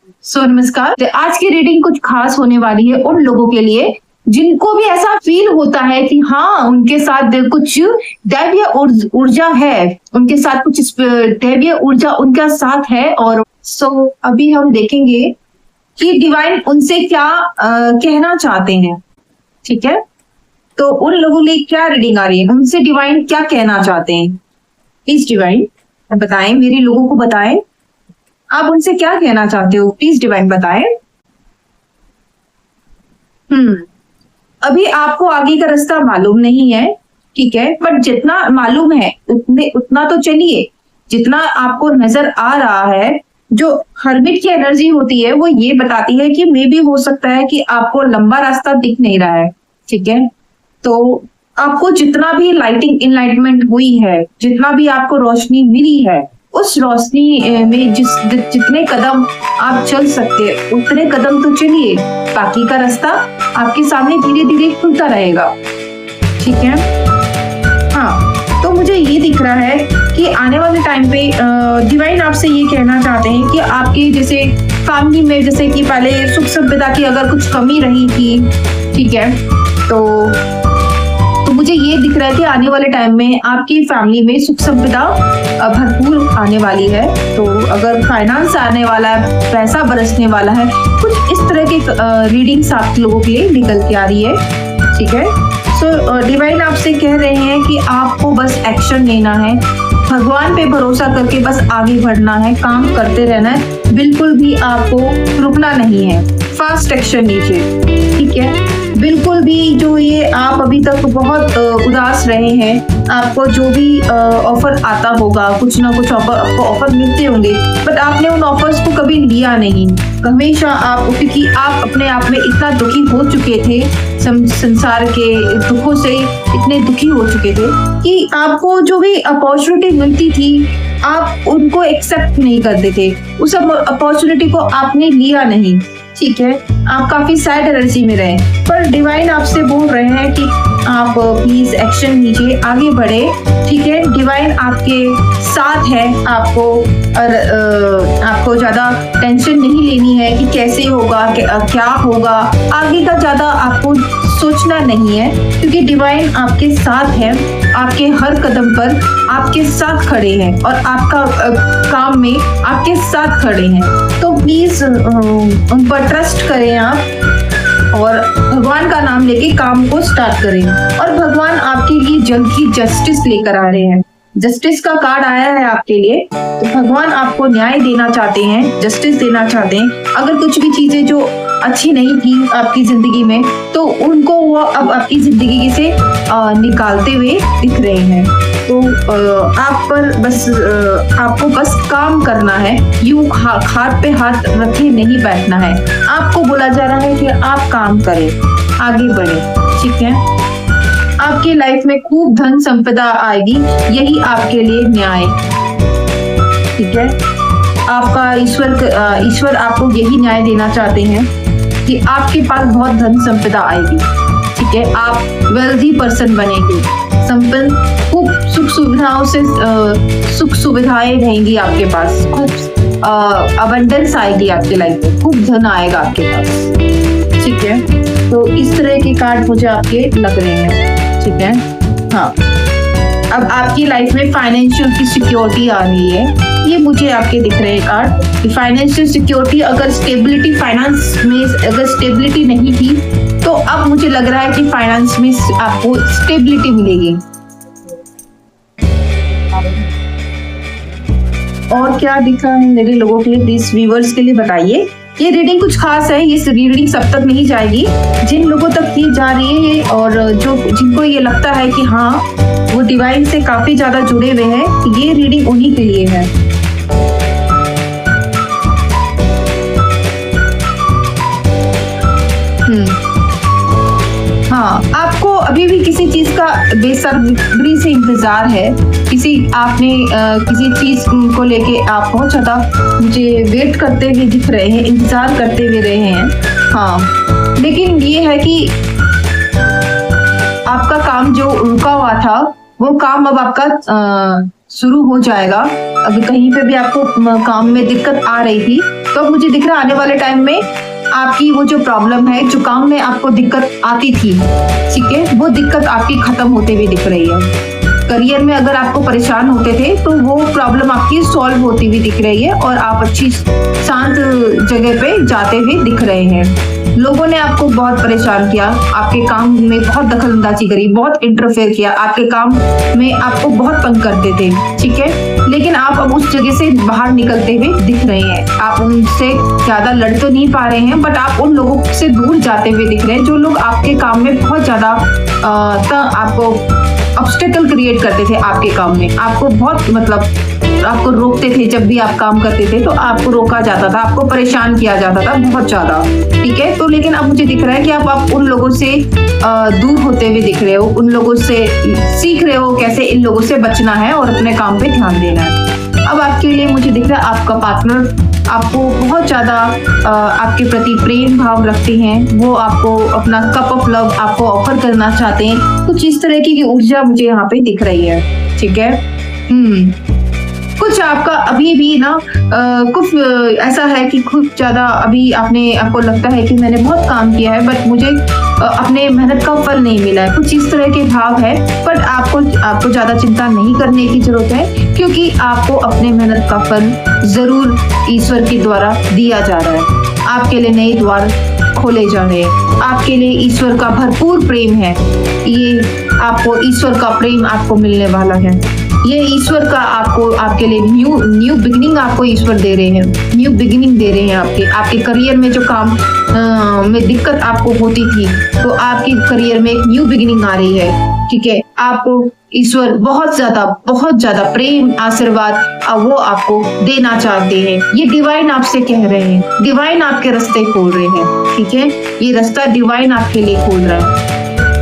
नमस्कार। तो आज की रीडिंग कुछ खास होने वाली है उन लोगों के लिए जिनको भी ऐसा फील होता है कि हाँ, उनके साथ कुछ दैवीय ऊर्जा है, उनके साथ कुछ दैवीय ऊर्जा उनका साथ है। और अभी हम देखेंगे कि डिवाइन उनसे क्या कहना चाहते हैं। ठीक है, तो उन लोगों के लिए क्या रीडिंग आ रही है, उनसे डिवाइन क्या कहना चाहते हैं। प्लीज डिवाइन बताएं, मेरे लोगों को बताएं, आप उनसे क्या कहना चाहते हो, प्लीज डिवाइन बताएं। अभी आपको आगे का रास्ता मालूम नहीं है, ठीक है, पर जितना मालूम है उतना तो चलिए। जितना आपको नजर आ रहा है, जो हर्मिट की एनर्जी होती है वो ये बताती है कि मे भी हो सकता है कि आपको लंबा रास्ता दिख नहीं रहा है। ठीक है, तो आपको जितना भी लाइटिंग इनलाइटमेंट हुई है, जितना भी आपको रोशनी मिली है, उस रोशनी में जितने कदम आप चल सकते हैं उतने कदम तो चलिए, बाकी का रास्ता आपके सामने धीरे धीरे खुलता रहेगा। ठीक है, हाँ, तो मुझे ये दिख रहा है कि आने वाले टाइम पे डिवाइन आपसे ये कहना चाहते हैं कि आपके जैसे फैमिली में, जैसे कि पहले सुख संपदा की अगर कुछ कमी रही थी, ठीक है, तो मुझे ये दिख रहा है कि आने वाले टाइम में आपकी फैमिली में सुख संपदा भरपूर आने वाली है। तो अगर फाइनेंस आने वाला है, पैसा बरसने वाला है, कुछ इस तरह के रीडिंग्स आप लोगों के लिए निकल के आ रही है। ठीक है, सो डिवाइन आपसे कह रहे हैं कि आपको बस एक्शन लेना है, भगवान पे भरोसा करके बस आगे बढ़ना है, काम करते रहना है, बिल्कुल भी आपको रुकना नहीं है, फास्ट एक्शन लीजिए। ठीक है, बिल्कुल भी जो ये आप अभी तक बहुत उदास रहे हैं, आपको जो भी ऑफर आता होगा, कुछ ना कुछ आपको ऑफर मिलते होंगे, बट आपने उन ऑफर्स को कभी लिया नहीं हमेशा, क्योंकि आप अपने आप में इतना दुखी हो चुके थे, संसार के दुखों से इतने दुखी हो चुके थे कि आपको जो भी अपॉर्चुनिटी मिलती थी आप उनको एक्सेप्ट नहीं करते थे, उस अपॉर्चुनिटी को आपने लिया नहीं। ठीक है, आप काफी सैड एनर्जी में रहे, पर डिवाइन आपसे बोल रहे हैं कि आप प्लीज एक्शन लीजिए, आगे बढ़े। ठीक है, डिवाइन आपके साथ है, आपको ज्यादा टेंशन नहीं लेनी है कि कैसे होगा, क्या होगा, आगे का ज्यादा आपको सोचना नहीं है, क्योंकि डिवाइन आपके साथ है, आपके हर कदम पर आपके साथ खड़े हैं और आपका काम में आपके साथ खड़े हैं। तो प्लीज उन पर ट्रस्ट करें आप और भगवान का नाम लेके काम को स्टार्ट करें। और भगवान आपके लिए जल्द ही जस्टिस लेकर आ रहे हैं, जस्टिस का कार्ड आया है आपके लिए, तो भगवान आपको न्याय देना चाहते हैं, जस्टिस देना चाहते हैं। अगर कुछ भी चीजें जो अच्छी नहीं थी आपकी जिंदगी में, तो उनको वो अब आपकी जिंदगी से निकालते हुए दिख रहे हैं। तो आप पर बस आपको बस काम करना है, यूं हाथ पे हाथ रखे नहीं बैठना है। आपको बोला जा रहा है कि आप काम करें, आगे बढ़े। ठीक है, आपकी लाइफ में खूब धन संपदा आएगी, यही आपके लिए न्याय। ठीक है, आपका ईश्वर आपको यही न्याय देना चाहते हैं कि आपके पास बहुत धन संपदा आएगी। ठीक है, आप वेल्दी पर्सन बनेंगे, संपन्न, खूब सुख सुविधाएं रहेंगी आपके पास, खूब अबंडेंस आएगी आपकी लाइफ में, खूब धन आएगा आपके पास। ठीक है, तो इस तरह के कार्ड मुझे आपके लग रहे हैं। ठीक है, हाँ, अब आपकी लाइफ में फाइनेंशियल की सिक्योरिटी आ रही है, ये मुझे आपके दिख रहे हैं कार्ड। फाइनेंशियल सिक्योरिटी, अगर स्टेबिलिटी, फाइनेंस में अगर स्टेबिलिटी नहीं थी, तो अब मुझे लग रहा है कि फाइनेंस में आपको स्टेबिलिटी मिलेगी। और क्या दिखा है मेरे लोगों के लिए, प्लीज व्यूअर्स के लिए बताइए। ये रीडिंग कुछ खास है, ये रीडिंग सब तक नहीं जाएगी, जिन लोगों तक ये जा रही है और जिनको ये लगता है कि हाँ वो डिवाइन से काफी ज्यादा जुड़े हुए हैं, ये रीडिंग उन्हीं के लिए है। हाँ, आपको अभी भी किसी चीज का बेसब्री से इंतजार है, आपने किसी चीज को लेके आप बहुत ज्यादा मुझे वेट करते हुए दिख रहे हैं, इंतजार करते हुए रहे हैं। हाँ, लेकिन ये है कि आपका काम जो रुका हुआ था वो काम अब आपका शुरू हो जाएगा। अगर कहीं पे भी आपको काम में दिक्कत आ रही थी तो अब मुझे दिख रहा है आने वाले टाइम में आपकी वो जो प्रॉब्लम है, जो काम में आपको दिक्कत आती थी, ठीक है, वो दिक्कत आपकी खत्म होते हुए दिख रही है। करियर में अगर आपको परेशान होते थे तो वो प्रॉब्लम आपकी सॉल्व होती हुई दिख रही है और आप अच्छी शांत जगह पे जाते हुए दिख रहे हैं। लोगों ने आपको बहुत परेशान किया, आपके काम में बहुत दखलंदाजी करी, बहुत इंटरफेयर किया, आपके काम में आपको बहुत तंग करते थे, ठीक है, लेकिन आप अब उस जगह से बाहर निकलते हुए दिख रहे हैं। आप उनसे ज्यादा लड़ तो नहीं पा रहे हैं, बट आप उन लोगों से दूर जाते हुए दिख रहे हैं जो लोग आपके काम में बहुत ज्यादा आपको ऑब्स्टेकल क्रिएट करते थे आपके काम में। आपको बहुत मतलब आपको रोकते थे, जब भी आप काम करते थे तो आपको रोका जाता था, आपको परेशान किया जाता था बहुत ज्यादा, ठीक है। तो लेकिन अब मुझे दिख रहा है कि आप उन लोगों से दूर होते हुए दिख रहे हो, उन लोगों से सीख रहे हो कैसे इन लोगों से बचना है और अपने काम पे ध्यान देना है। अब आपके लिए मुझे दिख रहा है आपका पार्टनर आपको बहुत ज्यादा आपके प्रति प्रेम भाव रखते हैं, वो आपको अपना कप ऑफ लव आपको ऑफर करना चाहते हैं। कुछ इस तरह की ऊर्जा मुझे यहाँ पे दिख रही है, ठीक है। कुछ आपका अभी भी ना कुछ ऐसा है कि कुछ ज्यादा अभी आपको लगता है कि मैंने बहुत काम किया है बट मुझे अपने मेहनत का फल नहीं मिला है, कुछ इस तरह के भाव है। पर आपको ज्यादा चिंता नहीं करने की जरूरत है, क्योंकि आपको अपने मेहनत का फल जरूर ईश्वर के द्वारा दिया जा रहा है। आपके लिए नए द्वार खोले जा रहे हैं, आपके लिए ईश्वर का भरपूर प्रेम है। ये आपको ईश्वर का प्रेम आपको मिलने वाला है। ये ईश्वर का आपके लिए न्यू बिगिनिंग आपको ईश्वर दे रहे हैं, न्यू बिगिनिंग दे रहे हैं। आपके करियर में जो काम में दिक्कत आपको होती थी, तो आपके करियर में एक न्यू बिगिनिंग आ रही है, ठीक है। आपको ईश्वर बहुत ज्यादा प्रेम आशीर्वाद वो आपको देना चाहते हैं। ये डिवाइन आपसे कह रहे हैं, डिवाइन आपके रास्ते खोल रहे हैं, ठीक है। ये रास्ता डिवाइन आपके लिए खोल रहा है,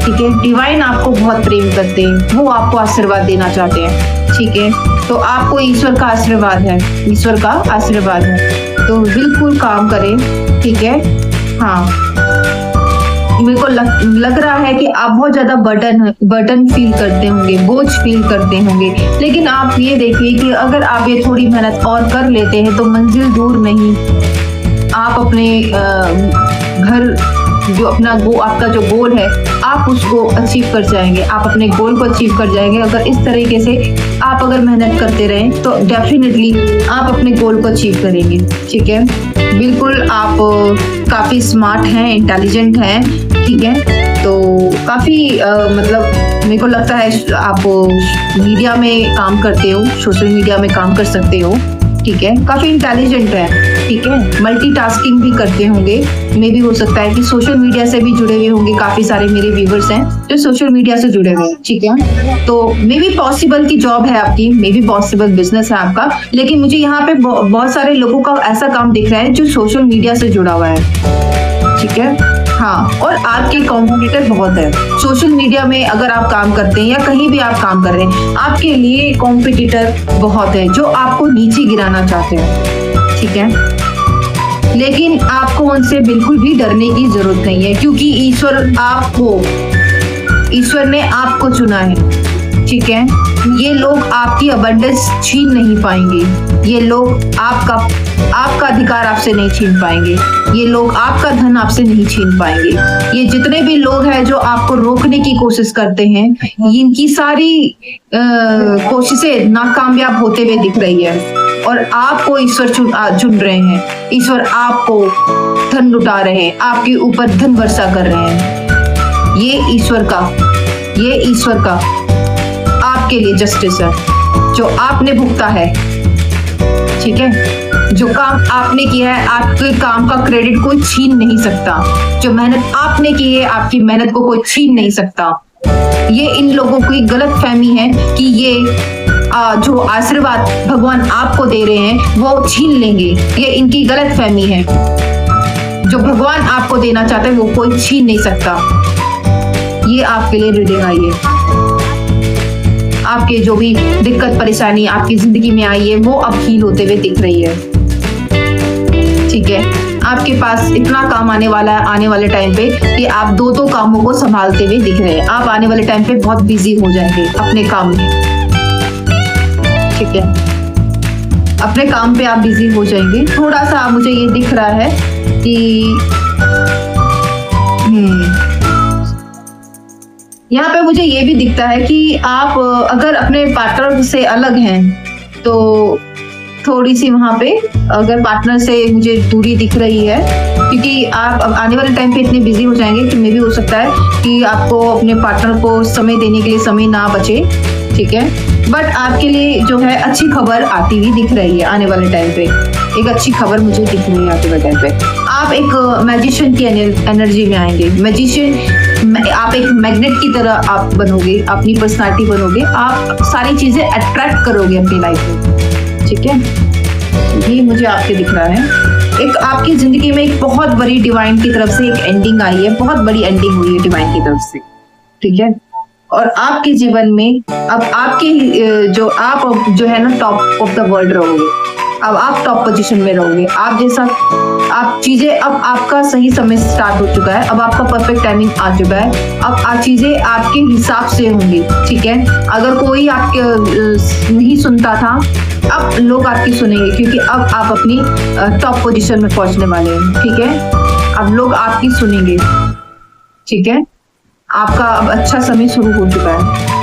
ठीक है। डिवाइन आपको बहुत प्रेम करते हैं, वो आपको आशीर्वाद देना चाहते हैं, ठीक है। तो आपको ईश्वर का आशीर्वाद है, ईश्वर का आशीर्वाद है, तो बिल्कुल काम करें, ठीक है। हाँ, मेरे को लग रहा है कि आप बहुत ज्यादा बर्डन फील करते होंगे, बोझ फील करते होंगे, लेकिन आप ये देखिए कि अगर आप ये थोड़ी मेहनत और कर लेते हैं तो मंजिल दूर नहीं। आप अपने घर जो आपका जो गोल है आप उसको अचीव कर जाएंगे, आप अपने गोल को अचीव कर जाएंगे। अगर इस तरीके से आप अगर मेहनत करते रहें तो डेफिनेटली आप अपने गोल को अचीव करेंगे, ठीक है। बिल्कुल आप काफी स्मार्ट हैं, इंटेलिजेंट हैं, ठीक है। तो काफी मतलब मेरे को लगता है आप मीडिया में काम करते हो, सोशल मीडिया में काम कर सकते हो, ठीक है। काफी इंटेलिजेंट है, ठीक है। मल्टीटास्किंग भी करते होंगे, मे भी हो सकता है कि सोशल मीडिया से भी जुड़े हुए होंगे। काफी सारे मेरे व्यूवर्स हैं जो सोशल मीडिया से जुड़े हुए हैं, ठीक है। तो मे भी पॉसिबल की जॉब है आपकी, मे भी पॉसिबल बिजनेस है आपका, लेकिन मुझे यहाँ पे बहुत सारे लोगों का ऐसा काम दिख रहा है जो सोशल मीडिया से जुड़ा हुआ है, ठीक है। हाँ, और आपके कॉम्पिटिटर बहुत है सोशल मीडिया में। अगर आप काम करते हैं या कहीं भी आप काम कर रहे हैं, आपके लिए कॉम्पिटिटर बहुत है जो आपको नीचे गिराना चाहते हैं, ठीक है। लेकिन आपको उनसे बिल्कुल भी डरने की जरूरत नहीं है, क्योंकि ईश्वर ने आपको चुना है, ठीक है। ये लोग आपकी अबंडेंस छीन नहीं पाएंगे, ये लोग आपका अधिकार आपसे नहीं छीन पाएंगे, ये लोग आपका धन आपसे नहीं छीन पाएंगे। ये जितने भी लोग हैं जो आपको रोकने की कोशिश करते हैं, इनकी सारी कोशिशें नाकामयाब होते हुए दिख रही है, और आपको ईश्वर चुन रहे हैं। ईश्वर आपको धन लुटा रहे हैं, आपके ऊपर धन वर्षा कर रहे हैं। ये ईश्वर का आपके लिए जस्टिस है जो आपने भुगता है, ठीक है। जो काम आपने किया है, आपके काम का क्रेडिट कोई छीन नहीं सकता। जो मेहनत आपने की है, आपकी मेहनत को कोई छीन नहीं सकता। ये इन लोगों की गलत फहमी है कि ये जो आशीर्वाद भगवान आपको दे रहे हैं वो छीन लेंगे। ये इनकी गलत फहमी है। जो भगवान आपको देना चाहते हैं वो कोई छीन नहीं सकता। ये आपके लिए रीडिंग आई है। आपके जो भी दिक्कत परेशानी आपकी जिंदगी में आई है वो अब हील होते हुए दिख रही है, ठीक है। आपके पास इतना काम आने वाला है आने वाले टाइम पे कि आप दो कामों को संभालते हुए दिख रहे हैं। आप आने वाले टाइम पे बहुत बिजी हो जाएंगे अपने काम में, ठीक है। अपने काम पे आप बिजी हो जाएंगे। थोड़ा सा मुझे ये दिख रहा है कि यहाँ पे मुझे ये भी दिखता है कि आप अगर अपने पार्टनर से अलग हैं तो थोड़ी सी वहां पे अगर पार्टनर से मुझे दूरी दिख रही है, क्योंकि आप अब आने वाले टाइम पे इतने बिजी हो जाएंगे कि मे भी हो सकता है कि आपको अपने पार्टनर को समय देने के लिए समय ना बचे, ठीक है। बट आपके लिए जो है अच्छी खबर आती हुई दिख रही है आने वाले टाइम पे, एक अच्छी खबर मुझे दिख रही है आने वाले टाइम पे। आप एक मैजिशियन की एनर्जी में आएंगे। मैजिशियन, आप एक मैग्नेट की तरह आप बनोगे, अपनी पर्सनालिटी बनोगे, आप सारी चीजें अट्रैक्ट करोगे अपनी लाइफ में, ठीक है। ये मुझे आपके दिख रहा है। एक आपकी जिंदगी में एक बहुत बड़ी डिवाइन की तरफ से एक एंडिंग आई है, बहुत बड़ी एंडिंग हुई है डिवाइन की तरफ से, ठीक है। और आपके जीवन में अब आपके जो आप जो है ना टॉप ऑफ द वर्ल्ड रहोगे, अब आप टॉप पोजीशन में रहोगे। आप जैसा आप चीजें, अब आपका सही समय स्टार्ट हो चुका है, अब आपका परफेक्ट टाइमिंग आ चुका है, अब चीजें आपके हिसाब से होंगी, ठीक है। अगर कोई आपके नहीं सुनता था, अब लोग आपकी सुनेंगे, क्योंकि अब आप अपनी टॉप पोजीशन में पहुंचने वाले हैं, ठीक है। अब लोग आपकी सुनेंगे, ठीक है। आपका अब अच्छा समय शुरू हो चुका है।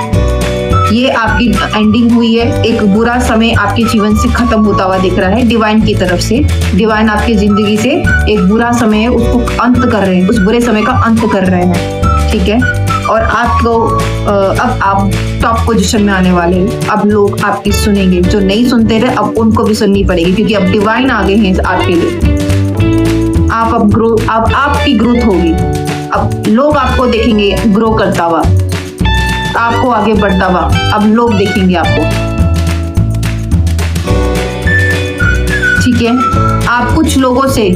ये आपकी एंडिंग हुई है, एक बुरा समय आपके जीवन से खत्म होता हुआ दिख रहा है डिवाइन की तरफ से। डिवाइन आपकी जिंदगी से एक बुरा समय है उसको अंत कर रहे हैं, उस बुरे समय का अंत कर रहे हैं, ठीक है। और आपको अब आप टॉप पोजीशन में आने वाले हैं। अब लोग आपकी सुनेंगे, जो नहीं सुनते थे अब उनको भी सुननी पड़ेगी, क्योंकि अब डिवाइन आ गए हैं आपके लिए। आप अब आपकी ग्रोथ होगी, अब लोग आपको देखेंगे ग्रो करता हुआ, आपको आगे बढ़ता हुआ, अब लोग देखेंगे आपको, ठीक है। आप कुछ लोगों से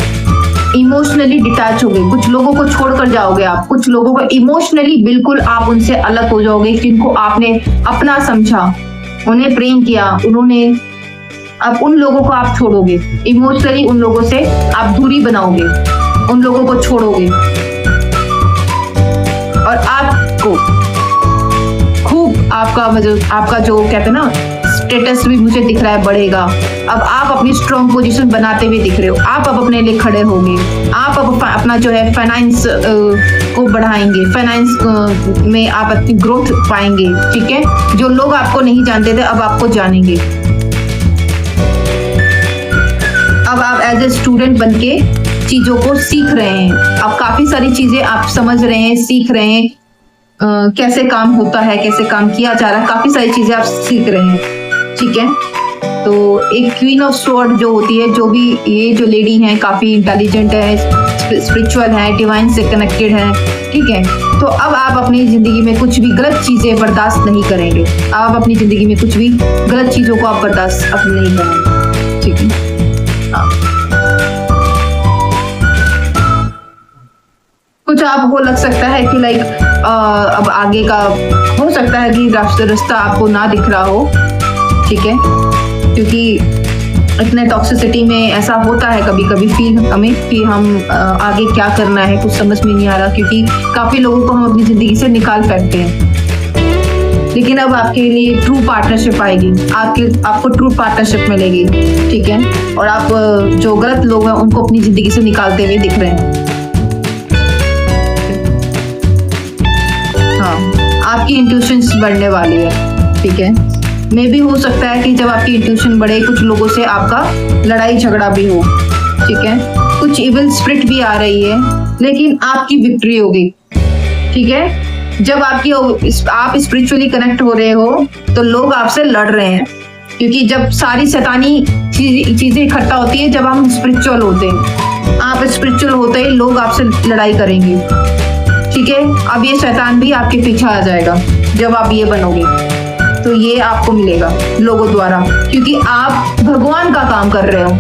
इमोशनली डिटैच हो गए, कुछ लोगों को छोड़कर जाओगे आप, कुछ लोगों को इमोशनली बिल्कुल आप उनसे अलग हो जाओगे, जिनको आपने अपना समझा, उन्हें प्रेम किया, उन्होंने, अब उन लोगों को आप छोड़ोगे इमोशनली, उन लोगों से आप दूरी बनाओगे, उन लोगों को छोड़ोगे और आपको खूब आपका जो कहते हैं ना स्टेटस भी मुझे दिख रहा है बढ़ेगा। अब आप अपनी स्ट्रॉन्ग पोजीशन बनाते हुए दिख रहे हो, आप अब अपने लिए खड़े होंगे, आप अब अपना जो है फाइनेंस को बढ़ाएंगे, फाइनेंस में आप अपनी ग्रोथ पाएंगे, ठीक है। जो लोग आपको नहीं जानते थे अब आपको जानेंगे। अब आप एज ए स्टूडेंट बनके चीजों को सीख रहे हैं, अब काफी सारी चीजें आप समझ रहे हैं, सीख रहे हैं, कैसे काम होता है, कैसे काम किया जा रहा है, काफी सारी चीजें आप सीख रहे हैं, ठीक है। तो एक क्वीन ऑफ स्वॉर्ड जो होती है, जो भी ये जो लेडी हैं काफी इंटेलिजेंट है, स्पिरिचुअल है, डिवाइन से कनेक्टेड है, ठीक है। तो अब आप अपनी जिंदगी में कुछ भी गलत चीजें बर्दाश्त नहीं करेंगे, आप अपनी जिंदगी में कुछ भी गलत चीजों को आप बर्दाश्त अब नहीं करेंगे, ठीक है। कुछ आपको लग सकता है कि लाइक अब आगे का हो सकता है कि रास्ता आपको ना दिख रहा हो, ठीक है, क्योंकि इतने टॉक्सिसिटी में ऐसा होता है कभी कभी फील हमें कि हम आगे क्या करना है कुछ समझ में नहीं आ रहा, क्योंकि काफी लोगों को हम अपनी जिंदगी से निकाल फेंकते हैं। लेकिन अब आपके लिए ट्रू पार्टनरशिप आएगी, आपको ट्रू पार्टनरशिप मिलेगी, ठीक है। और आप जो गलत लोग हैं उनको अपनी जिंदगी से निकालते हुए दिख रहे हैं। आपकी इंट्यूशंस बढ़ने वाली है, ठीक है। मे भी हो सकता है कि जब आपकी इंट्यूशन बढ़े कुछ लोगों से आपका लड़ाई झगड़ा भी हो, ठीक है। कुछ इविल स्पिरिट भी आ रही है, लेकिन आपकी विक्ट्री होगी, ठीक है। जब आप स्पिरिचुअली कनेक्ट हो रहे हो तो लोग आपसे लड़ रहे हैं, क्योंकि जब सारी शैतानी चीजें इकट्ठा होती है जब हम स्पिरिचुअल होते हैं। आप स्पिरिचुअल होते ही लोग आपसे लड़ाई करेंगे, ठीक है। अब ये शैतान भी आपके पीछे आ जाएगा जब आप ये बनोगे, तो ये आपको मिलेगा लोगों द्वारा, क्योंकि आप भगवान का काम कर रहे हो,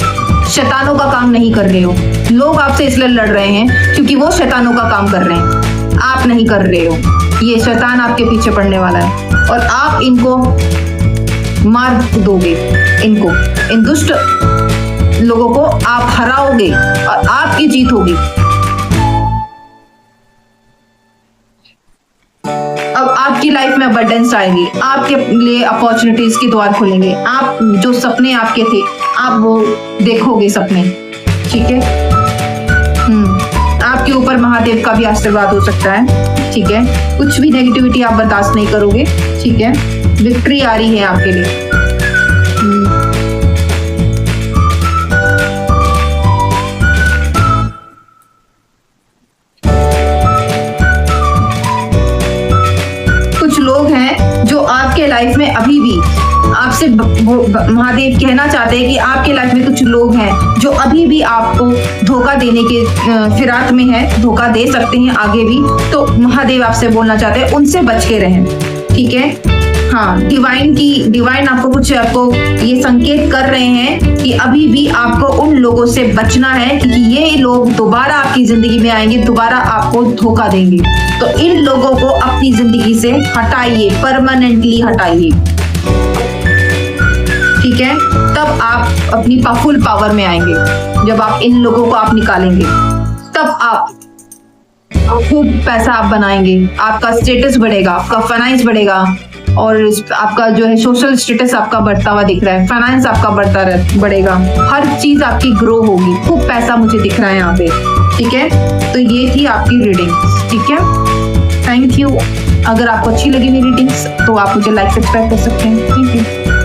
शैतानों का काम नहीं कर रहे हो। लोग आपसे इसलिए लड़ रहे हैं क्योंकि वो शैतानों का काम कर रहे हैं, आप नहीं कर रहे हो। ये शैतान आपके पीछे पड़ने वाला है और आप इनको मार दोगे, इन दुष्ट लोगों को आप हराओगे और आपकी जीत होगी। अब आप आपकी लाइफ में अबंडेंस आएगी, आपके लिए अपॉर्चुनिटीज के द्वार खुलेंगे, आप जो सपने आपके थे आप वो देखोगे सपने, ठीक है। आपके ऊपर महादेव का भी आशीर्वाद हो सकता है, ठीक है। कुछ भी नेगेटिविटी आप बर्दाश्त नहीं करोगे, ठीक है। विक्ट्री आ रही है आपके लिए। कुछ लोग हैं जो आपके लाइफ में अभी भी आपसे महादेव कहना चाहते हैं कि आपके लाइफ में कुछ लोग हैं जो अभी भी आपको धोखा देने के फिराक में है, धोखा दे सकते हैं आगे भी। तो महादेव आपसे बोलना चाहते हैं उनसे बच के रहें, ठीक है। हाँ, डिवाइन आपको ये संकेत कर रहे हैं कि अभी भी आपको उन लोगों से बचना है, क्योंकि ये लोग दोबारा आपकी जिंदगी में आएंगे, दोबारा आपको धोखा देंगे। तो इन लोगों को अपनी जिंदगी से हटाइए, परमानेंटली हटाइए, ठीक है। तब आप अपनी फुल पावर में आएंगे। जब आप इन लोगों को आप निकालेंगे तब आप खूब पैसा आप बनाएंगे, आपका स्टेटस बढ़ेगा, आपका फाइनेंस बढ़ेगा, और आपका जो है सोशल स्टेटस आपका बढ़ता हुआ दिख रहा है, फाइनेंस आपका बढ़ेगा, हर चीज आपकी ग्रो होगी, खूब पैसा मुझे दिख रहा है यहाँ पे, ठीक है। तो ये थी आपकी रीडिंग, ठीक है। Thank you. अगर आपको अच्छी लगी मेरी रीडिंग्स तो आप मुझे लाइक सब्सक्राइब कर सकते हैं। Thank you.